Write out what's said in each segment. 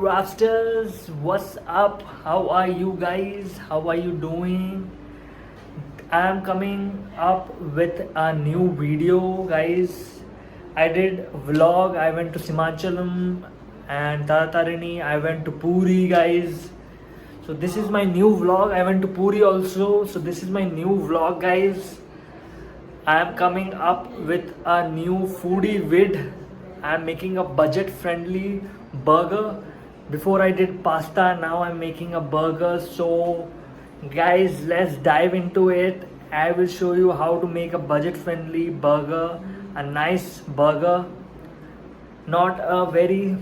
Rasters, what's up? How are you guys? How are you doing? I am coming up with a new video, guys. I did vlog. I went to Simachalam and Taratarini. I went to Puri, guys. So this is my new vlog. I went to Puri also. So this is my new vlog, guys. I am coming up with a new foodie vid. I am making a budget friendly burger. Before I did pasta, now I'm making a burger. So guys, let's dive into it. I will show you how to make a budget friendly burger, a nice burger, not a very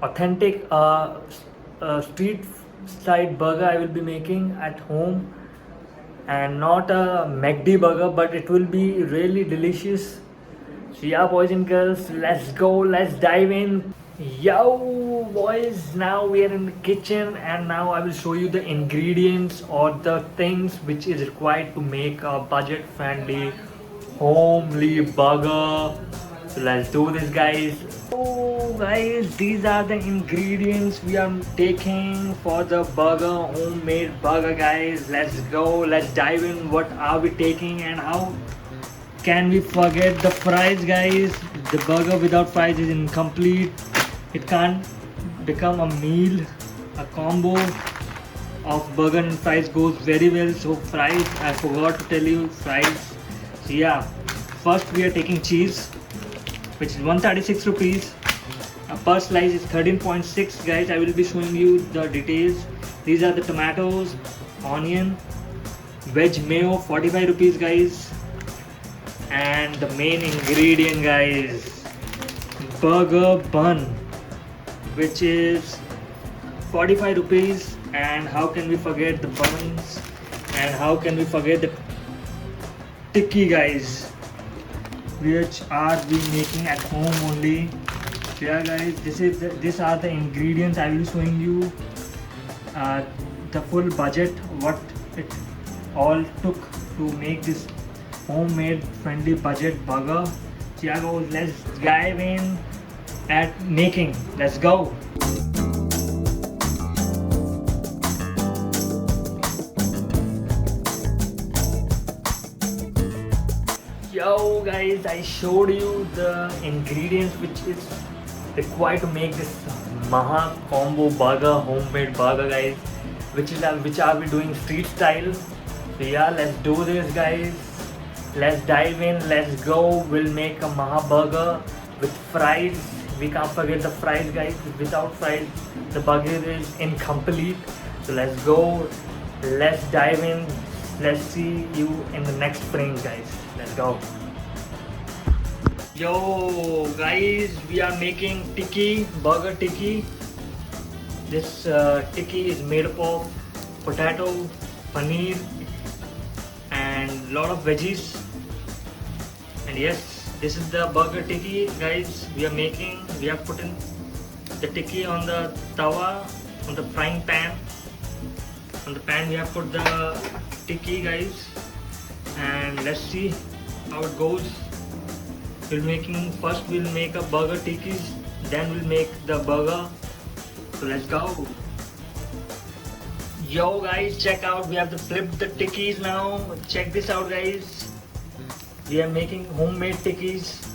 authentic street side burger I will be making at home, and not a McD burger, but it will be really delicious. So yeah, boys and girls, let's go, let's dive in. Yo boys, now we are in the kitchen and now I will show you the ingredients or the things which is required to make a budget friendly homely burger. So let's do this, guys. So guys, these are the ingredients we are taking for the burger, homemade burger, guys. Let's go, let's dive in. What are we taking and how can we forget the fries, guys? The burger without fries is incomplete. It can't become a meal. A combo of burger and fries goes very well. So fries, I forgot to tell you fries. So yeah, first we are taking cheese, which is 136 rupees. Per slice is 13.6, guys. I will be showing you the details. These are the tomatoes, onion, veg mayo, 45 rupees, guys. And the main ingredient, guys, burger bun, which is 45 rupees. And how can we forget the buns, and how can we forget the tikki, guys, which are we making at home only. So yeah, guys, these are the ingredients. I will be showing you the full budget, what it all took to make this homemade friendly budget burger. So yeah, guys, let's dive in at making. Let's go. Yo guys, I showed you the ingredients which is required to make this maha combo burger, homemade burger, guys, which are we doing street style. So yeah, let's do this, guys. Let's dive in, let's go. We'll make a maha burger with fries. We can't forget the fries, guys. Without fries the burger is incomplete. So let's go, let's dive in. Let's see you in the next frame, guys. Let's go. Yo guys, we are making tikki, burger tikki. This tikki is made up of potato, paneer and lot of veggies. And yes, this is the burger tikki, guys. We are making, we have put in the tikki on the tawa, on the frying pan. On the pan we have put the tikki, guys, and let's see how it goes. We'll make a burger tikkis, then we'll make the burger. So let's go. Yo guys, check out, we have to flip the tikkis now. Check this out, guys. We are making homemade tikkis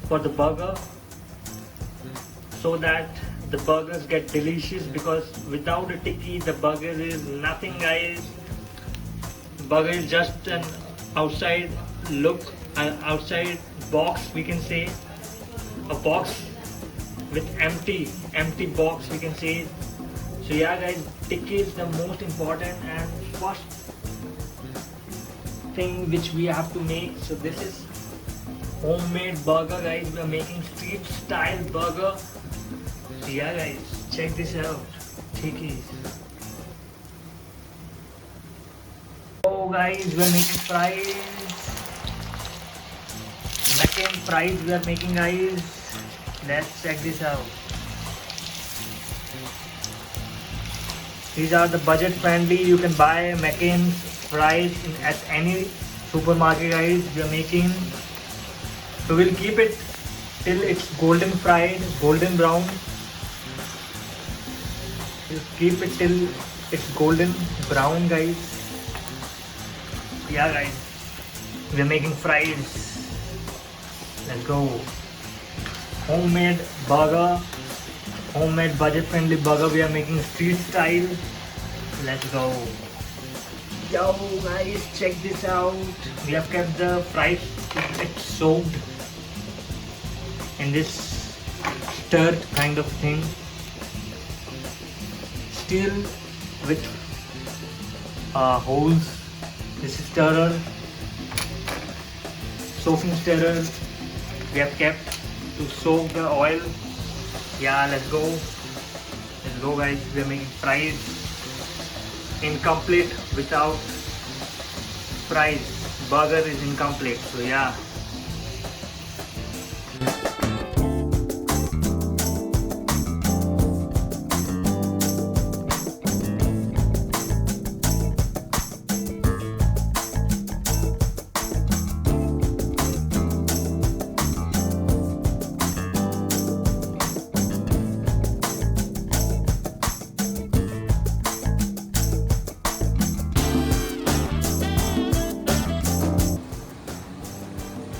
for the burger so that the burgers get delicious, because without a tikki the burger is nothing, guys. The burger is just an outside look, an outside box, we can say, a box with empty box, we can say. So yeah, guys, tikki is the most important and first thing which we have to make. So this is homemade burger, guys. We are making street style burger. So yeah, guys, check this out. Tikkis. So guys, we are making fries. Second fries we are making, guys. Let's check this out. These are the budget friendly. You can buy McCain's fries at any supermarket, guys. We are making. So we'll keep it till it's golden fried, golden brown. We'll keep it till it's golden brown, guys. Yeah, guys, we're making fries. Let's go. Homemade burger, homemade budget friendly burger. We are making street style. Let's go. Yo guys, check this out. We have kept the fries it's soaked in this stirred kind of thing, still with holes. This is stirrer, soaking stirrer. We have kept to soak the oil. Yeah, let's go. Let's go, guys. We are making fries. Incomplete without fries. Burger is incomplete. So yeah.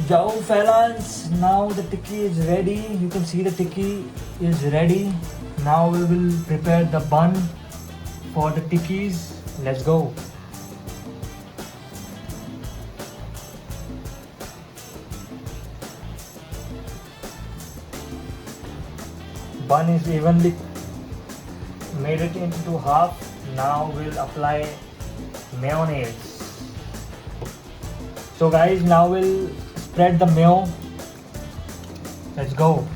Yo fellas, now the tikki is ready. You can see the tikki is ready. Now we will prepare the bun for the tikkis. Let's go. Bun is evenly made it into half. Now we'll apply mayonnaise. So guys, now we'll spread the mayo. Let's go.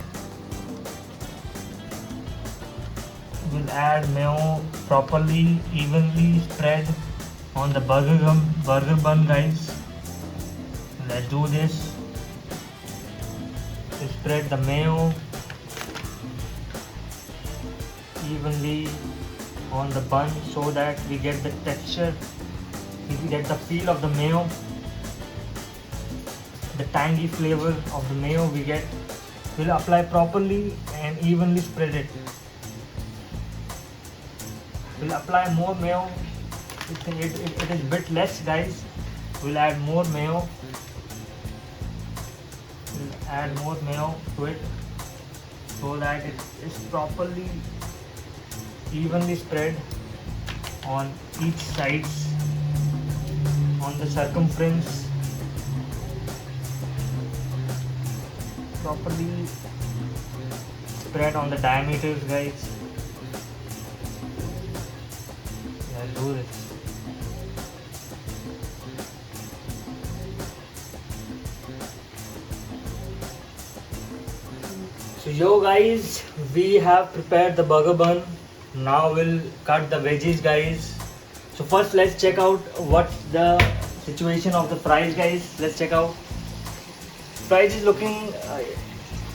We'll add mayo properly, evenly spread on the burger bun, guys. Let's do this. We spread the mayo evenly on the bun so that we get the texture, we get the feel of the mayo. The tangy flavor of the mayo we get. We'll apply properly and evenly spread it. We'll apply more mayo. It is a bit less, guys. We'll add more mayo. We'll add more mayo to it so that it is properly evenly spread on each sides, on the circumference. Properly spread on the diameters, guys. Let's do this. So yo guys, we have prepared the burger bun. Now we'll cut the veggies, guys. So first let's check out what's the situation of the fries, guys. Let's check out. Fries is looking,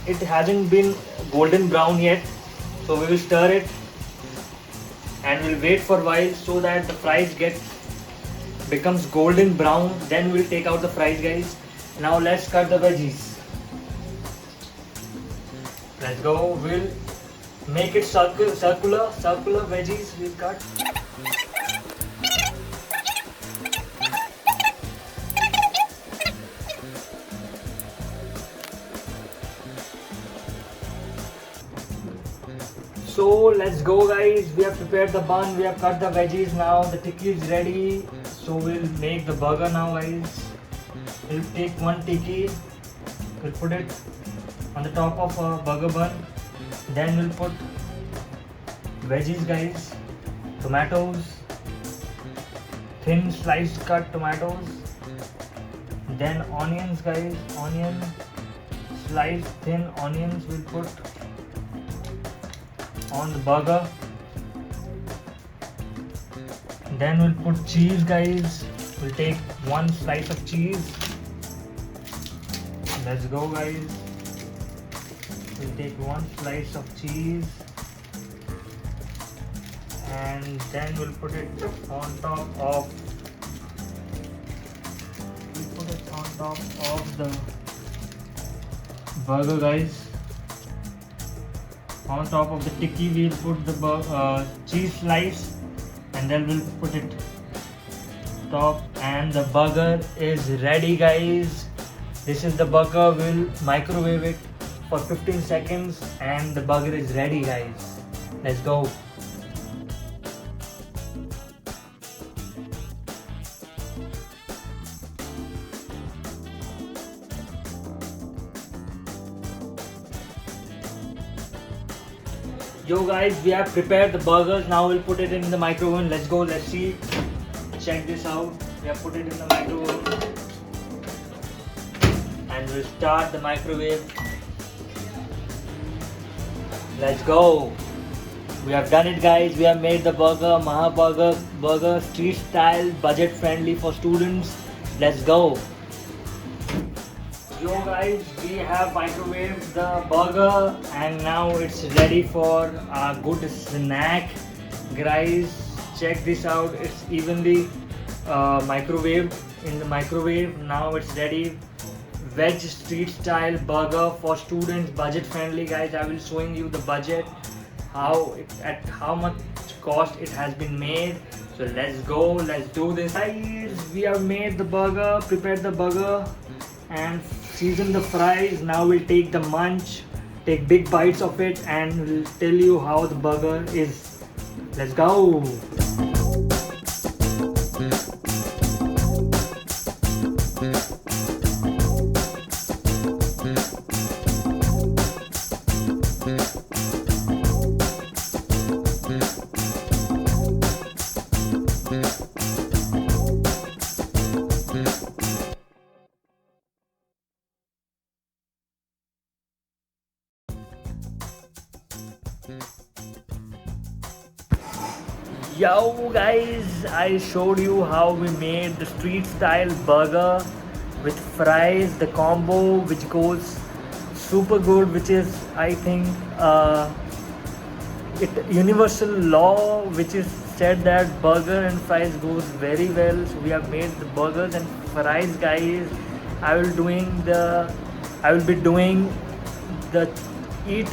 it hasn't been golden brown yet, so we will stir it and we'll wait for a while so that the fries becomes golden brown. Then we'll take out the fries, guys. Now let's cut the veggies. Let's go. We'll make it circular veggies we'll cut. So let's go, guys. We have prepared the bun, we have cut the veggies. Now the tikki is ready, so we'll make the burger now, guys. We'll take one tikki, we'll put it on the top of a burger bun. Then we'll put veggies, guys. Tomatoes, thin sliced cut tomatoes. Then onions, guys. Onion, sliced thin onions we'll put on the burger. Then we'll put cheese, guys. We'll take one slice of cheese. Let's go, guys. We'll take one slice of cheese and then we'll put it on top of the burger, guys. On top of the tikki we'll put the cheese slice, and then we'll put it top, and the burger is ready, guys. This is the burger. We'll microwave it for 15 seconds and the burger is ready, guys. Let's go. Yo guys, we have prepared the burgers. Now we'll put it in the microwave. Let's go, let's see. Check this out. We have put it in the microwave. And we'll start the microwave. Let's go. We have done it, guys. We have made the burger, Maha burger, street style, budget friendly for students. Let's go. Yo guys, we have microwaved the burger and now it's ready for a good snack. Guys, check this out. It's evenly microwaved in the microwave. Now it's ready. Veg street style burger for students, budget friendly, guys. I will showing you the budget, at how much cost it has been made. So let's go, let's do this, guys. We have made the burger, prepared the burger and season the fries. Now we'll take the munch, take big bites of it and we'll tell you how the burger is. Let's go. Yo guys, I showed you how we made the street style burger with fries, the combo which goes super good, which is I think universal law which is said that burger and fries goes very well. So we have made the burgers and fries, guys. I will be doing the eat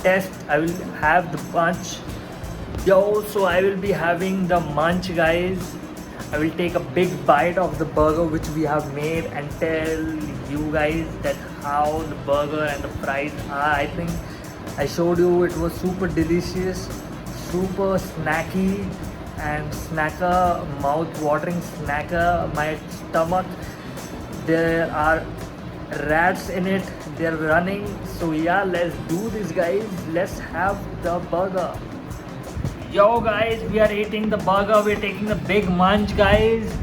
test. I will have the bunch. Yo, so I will be having the munch, guys. I will take a big bite of the burger which we have made and tell you guys that how the burger and the fries are. I think I showed you it was super delicious, super snacky and snacker, mouth-watering snacker. My stomach, there are rats in it, they're running. So yeah, let's do this, guys. Let's have the burger. Yo guys, we are eating the burger. We're taking the big munch, guys.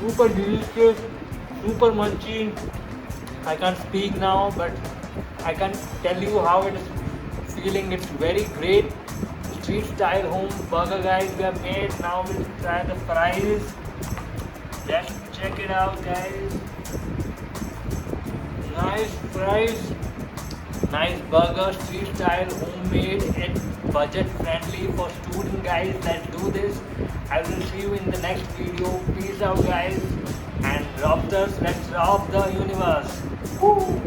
Super delicious, super munchy. I can't speak now, but I can tell you how it is feeling. It's very great. Street style home burger, guys, we have made. Now we'll try the fries. Let's check it out, guys. Nice fries. Nice burger, street style, homemade and budget friendly for student, guys. Let's do this. I will see you in the next video. Peace out, guys. And Raptors, let's rob the universe. Woo!